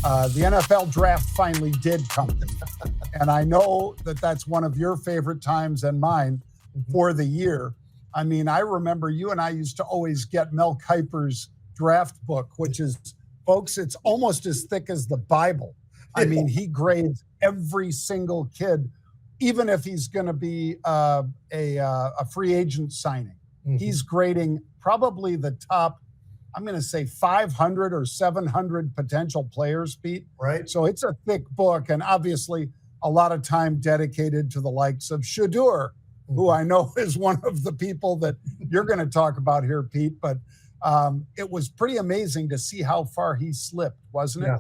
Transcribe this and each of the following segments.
The NFL draft finally did come. And I know that that's one of your favorite times and mine for the year. I mean, I remember you and I used to always get Mel Kiper's draft book, which is, folks, it's almost as thick as the Bible. I mean, he grades every single kid, even if he's going to be a free agent signing. He's grading probably the top, I'm going to say 500 or 700 potential players, Pete. Right. So it's a thick book, and obviously a lot of time dedicated to the likes of Shadur, who I know is one of the people that you're going to talk about here, Pete. But it was pretty amazing to see how far he slipped, wasn't it? Yeah.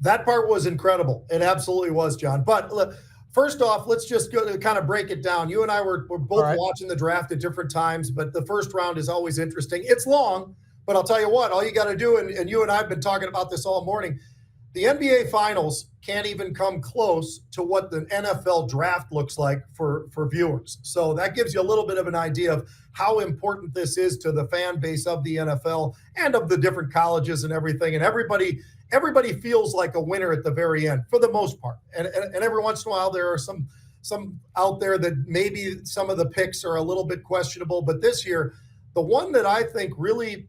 That part was incredible. It absolutely was, John. But look, first off, let's just go to kind of break it down. You and I were both watching the draft at different times, but the first round is always interesting. It's long, but I'll tell you what, all you got to do, and you and I have been talking about this all morning, the NBA Finals can't even come close to what the NFL Draft looks like for viewers. So that gives you a little bit of an idea of how important this is to the fan base of the NFL and of the different colleges and everything. And everybody feels like a winner at the very end for the most part. And every once in a while there are some out there that maybe some of the picks are a little bit questionable. But this year, the one that I think really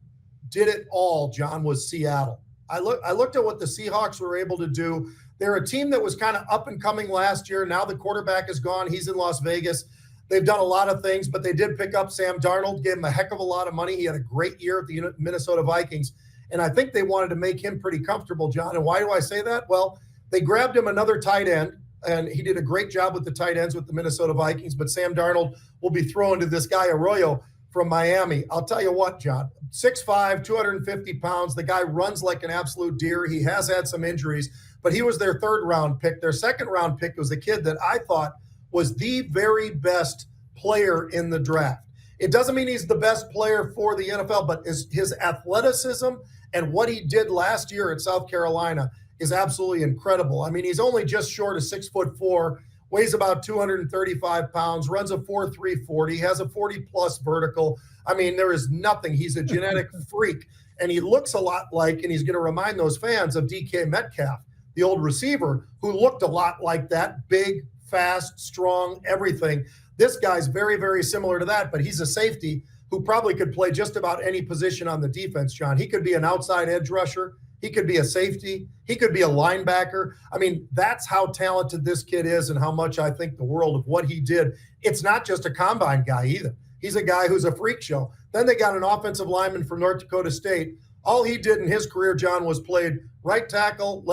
did it all, John, was Seattle. I looked at what the Seahawks were able to do. They're a team that was kind of up and coming last year. Now the quarterback is gone. He's in Las Vegas. They've done a lot of things, but they did pick up Sam Darnold, gave him a heck of a lot of money. He had a great year at the Minnesota Vikings, and I think they wanted to make him pretty comfortable, John. And why do I say that? Well, they grabbed him another tight end, and he did a great job with the tight ends with the Minnesota Vikings, but Sam Darnold will be thrown to this guy Arroyo from Miami. I'll tell you what, John, 6'5", 250 pounds. The guy runs like an absolute deer. He has had some injuries, but he was their third-round pick. Their second-round pick was a kid that I thought was the very best player in the draft. It doesn't mean he's the best player for the NFL, but his athleticism and what he did last year at South Carolina is absolutely incredible. I mean, he's only just short of 6'4", weighs about 235 pounds, runs a 4.3 40, has a 40-plus vertical. I mean, there is nothing. He's a genetic freak, and he looks a lot like, and he's going to remind those fans of DK Metcalf, the old receiver, who looked a lot like that, big, fast, strong, everything. This guy's very, very similar to that, but he's a safety who probably could play just about any position on the defense, John. He could be an outside edge rusher. He could be a safety. He could be a linebacker. I mean, that's how talented this kid is and how much I think the world of what he did. It's not just a combine guy either. He's a guy who's a freak show. Then they got an offensive lineman from North Dakota State. All he did in his career, John, was played right tackle,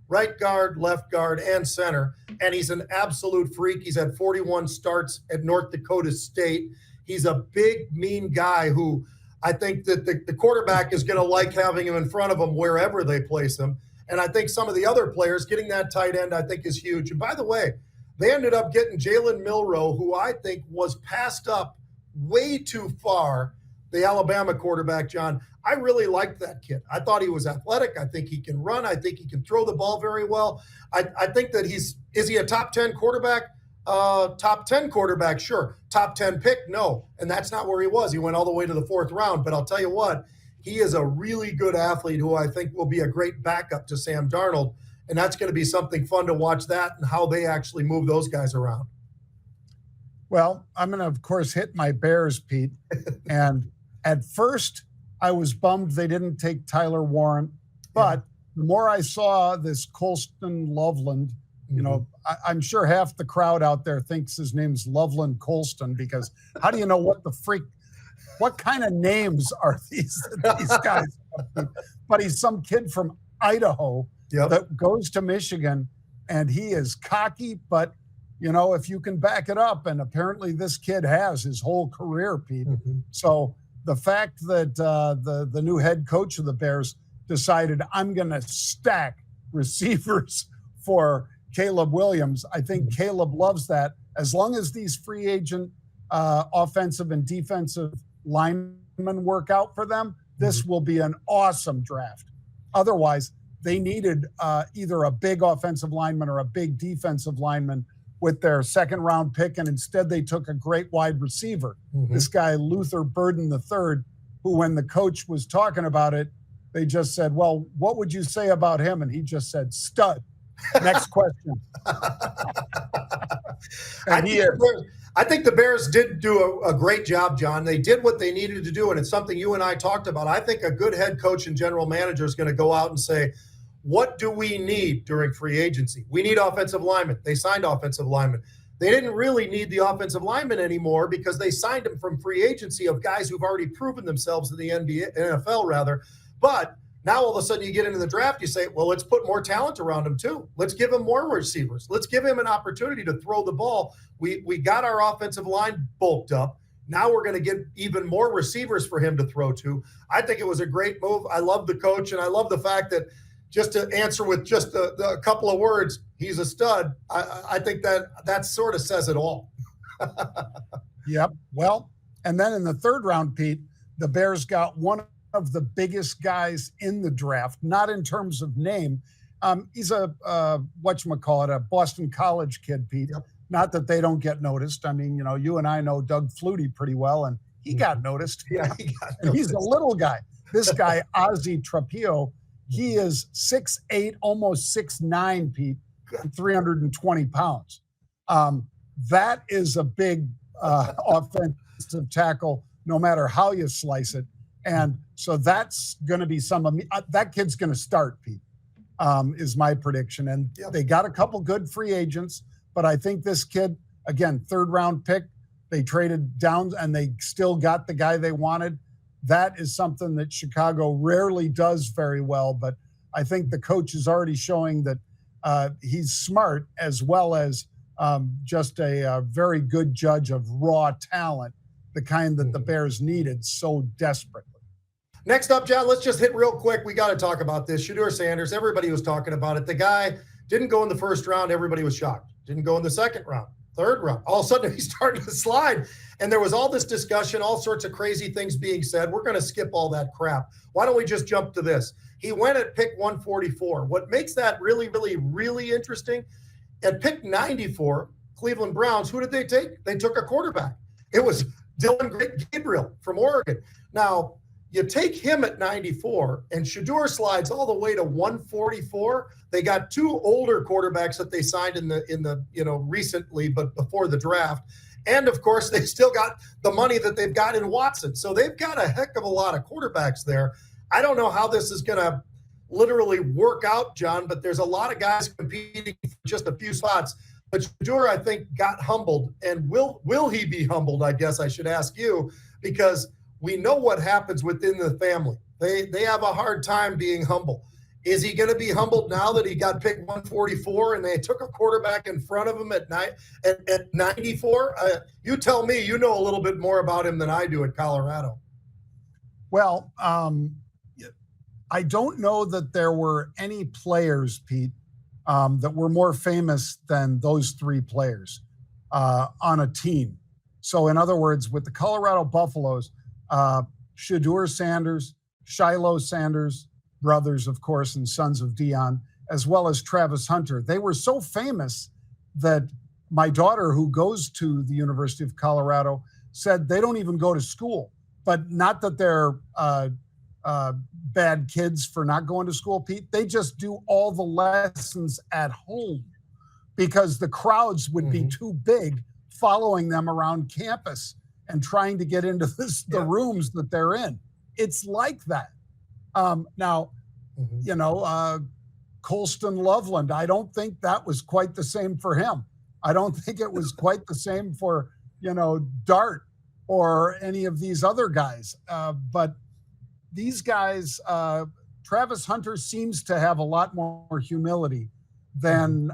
right guard, left guard, and center. And he's an absolute freak. He's had 41 starts at North Dakota State. He's a big, mean guy who I think that the quarterback is going to like having him in front of him wherever they place him. And I think some of the other players, getting that tight end, I think is huge. And by the way, they ended up getting Jalen Milroe, who I think was passed up way too far, the Alabama quarterback, John. I really liked that kid. I thought he was athletic. I think he can run. I think he can throw the ball very well. I think that is he a top 10 quarterback? Top 10 quarterback, sure. Top 10 pick, no. And that's not where he was. He went all the way to the fourth round. But I'll tell you what, he is a really good athlete who I think will be a great backup to Sam Darnold. And that's going to be something fun to watch that and how they actually move those guys around. Well, I'm going to, of course, hit my Bears, Pete. And at first, I was bummed they didn't take Tyler Warren. But the more I saw this Colston Loveland, you know, I'm sure half the crowd out there thinks his name's Loveland Colston, because how do you know what kind of names are these guys? But he's some kid from Idaho that goes to Michigan, and he is cocky, but, you know, if you can back it up, and apparently this kid has his whole career, Pete. So the fact that the new head coach of the Bears decided, I'm going to stack receivers for Caleb Williams, I think Caleb loves that. As long as these free agent offensive and defensive linemen work out for them, this will be an awesome draft. Otherwise, they needed either a big offensive lineman or a big defensive lineman with their second-round pick, and instead they took a great wide receiver, this guy Luther Burden III, who, when the coach was talking about it, they just said, well, what would you say about him? And he just said, stud. Next question. I think the Bears did do a great job, John. They did what they needed to do, and it's something you and I talked about. I think a good head coach and general manager is going to go out and say, what do we need during free agency? We need offensive linemen. They signed offensive linemen. They didn't really need the offensive linemen anymore because they signed them from free agency of guys who've already proven themselves in the NFL rather. But now all of a sudden you get into the draft, you say, well, let's put more talent around him too. Let's give him more receivers. Let's give him an opportunity to throw the ball. We got our offensive line bulked up. Now we're going to get even more receivers for him to throw to. I think it was a great move. I love the coach, and I love the fact that, just to answer with just a couple of words, he's a stud. I think that sort of says it all. Yep. Well, and then in the third round, Pete, the Bears got one of the biggest guys in the draft, not in terms of name. He's a whatchamacallit, a Boston College kid, Pete. Yep. Not that they don't get noticed. I mean, you and I know Doug Flutie pretty well, and he got noticed. Yeah, he got and he's a little guy. This guy, Ozzie Trapillo, he is 6'8", almost 6'9", Pete, 320 pounds. That is a big offensive tackle, no matter how you slice it. And so that's going to be that kid's going to start, Pete, is my prediction. And they got a couple good free agents, but I think this kid, again, third round pick, they traded down and they still got the guy they wanted. That is something that Chicago rarely does very well, but I think the coach is already showing that he's smart as well as just a very good judge of raw talent, the kind that the Bears needed so desperately. Next up, John, let's just hit real quick. We got to talk about this. Shedeur Sanders, everybody was talking about it. The guy didn't go in the first round. Everybody was shocked. Didn't go in the second round, third round. All of a sudden, he's starting to slide. And there was all this discussion, all sorts of crazy things being said. We're going to skip all that crap. Why don't we just jump to this? He went at pick 144. What makes that really, really, really interesting, at pick 94, Cleveland Browns, who did they take? They took a quarterback. It was Dylan Gabriel from Oregon. Now, you take him at 94, and Shedeur slides all the way to 144. They got two older quarterbacks that they signed in the recently, but before the draft. And of course, they still got the money that they've got in Watson. So they've got a heck of a lot of quarterbacks there. I don't know how this is going to literally work out, John, but there's a lot of guys competing for just a few spots. But Shedeur, I think, got humbled. And will he be humbled, I guess I should ask you, because we know what happens within the family. They have a hard time being humble. Is he going to be humbled now that he got picked 144 and they took a quarterback in front of him at 94? You tell me. You know a little bit more about him than I do at Colorado. Well, I don't know that there were any players, Pete, that were more famous than those three players on a team. So in other words, with the Colorado Buffaloes, Shedeur Sanders, Shiloh Sanders, brothers, of course, and sons of Dion, as well as Travis Hunter. They were so famous that my daughter, who goes to the University of Colorado, said they don't even go to school. But not that they're bad kids for not going to school, Pete. They just do all the lessons at home because the crowds would be too big following them around campus and trying to get into the rooms that they're in. It's like that. Now, Colston Loveland, I don't think that was quite the same for him. I don't think it was quite the same for, Dart or any of these other guys. But these guys, Travis Hunter seems to have a lot more humility than,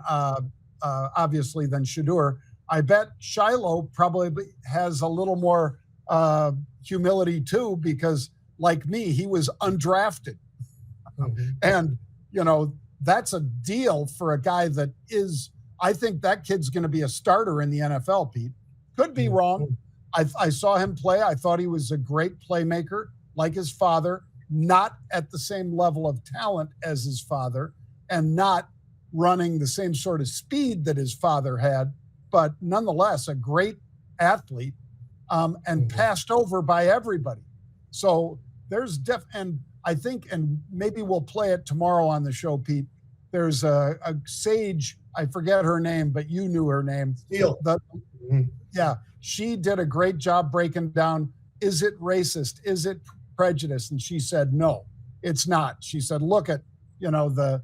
obviously, than Shedeur. I bet Shiloh probably has a little more humility too, because like me, he was undrafted. And, that's a deal for a guy that is, I think that kid's going to be a starter in the NFL, Pete. Could be wrong. I saw him play. I thought he was a great playmaker, like his father, not at the same level of talent as his father, and not running the same sort of speed that his father had, but nonetheless, a great athlete, and passed over by everybody. So and I think, and maybe we'll play it tomorrow on the show, Pete. There's a sage, I forget her name, but you knew her name. Steele. Yeah, she did a great job breaking down, is it racist? Is it prejudice? And she said, no, it's not. She said, look at, the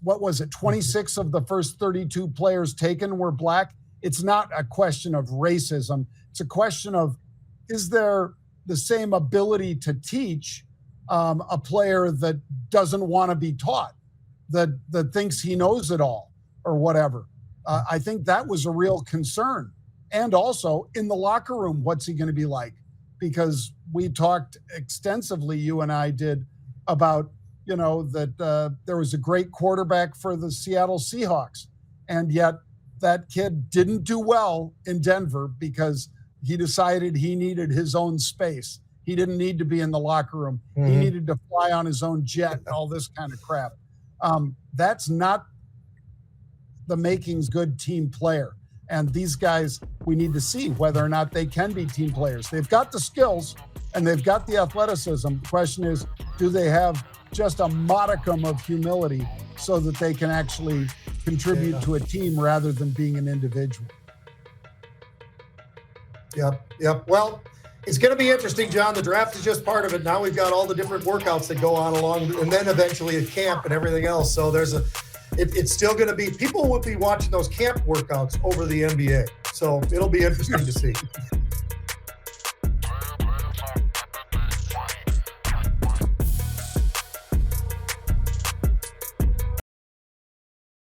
what was it? 26 of the first 32 players taken were black. It's not a question of racism. It's a question of, is there the same ability to teach a player that doesn't want to be taught, that thinks he knows it all or whatever? I think that was a real concern. And also in the locker room, what's he going to be like? Because we talked extensively, you and I did, about, that there was a great quarterback for the Seattle Seahawks. And yet that kid didn't do well in Denver because he decided he needed his own space. He didn't need to be in the locker room. He needed to fly on his own jet and all this kind of crap. That's not the makings good team player. And these guys, we need to see whether or not they can be team players. They've got the skills and they've got the athleticism. The question is, do they have just a modicum of humility so that they can actually contribute to a team rather than being an individual? Yep. Well, it's going to be interesting, John. The draft is just part of it. Now we've got all the different workouts that go on along, and then eventually a camp and everything else. So it's still going to be, people will be watching those camp workouts over the NBA. So it'll be interesting to see.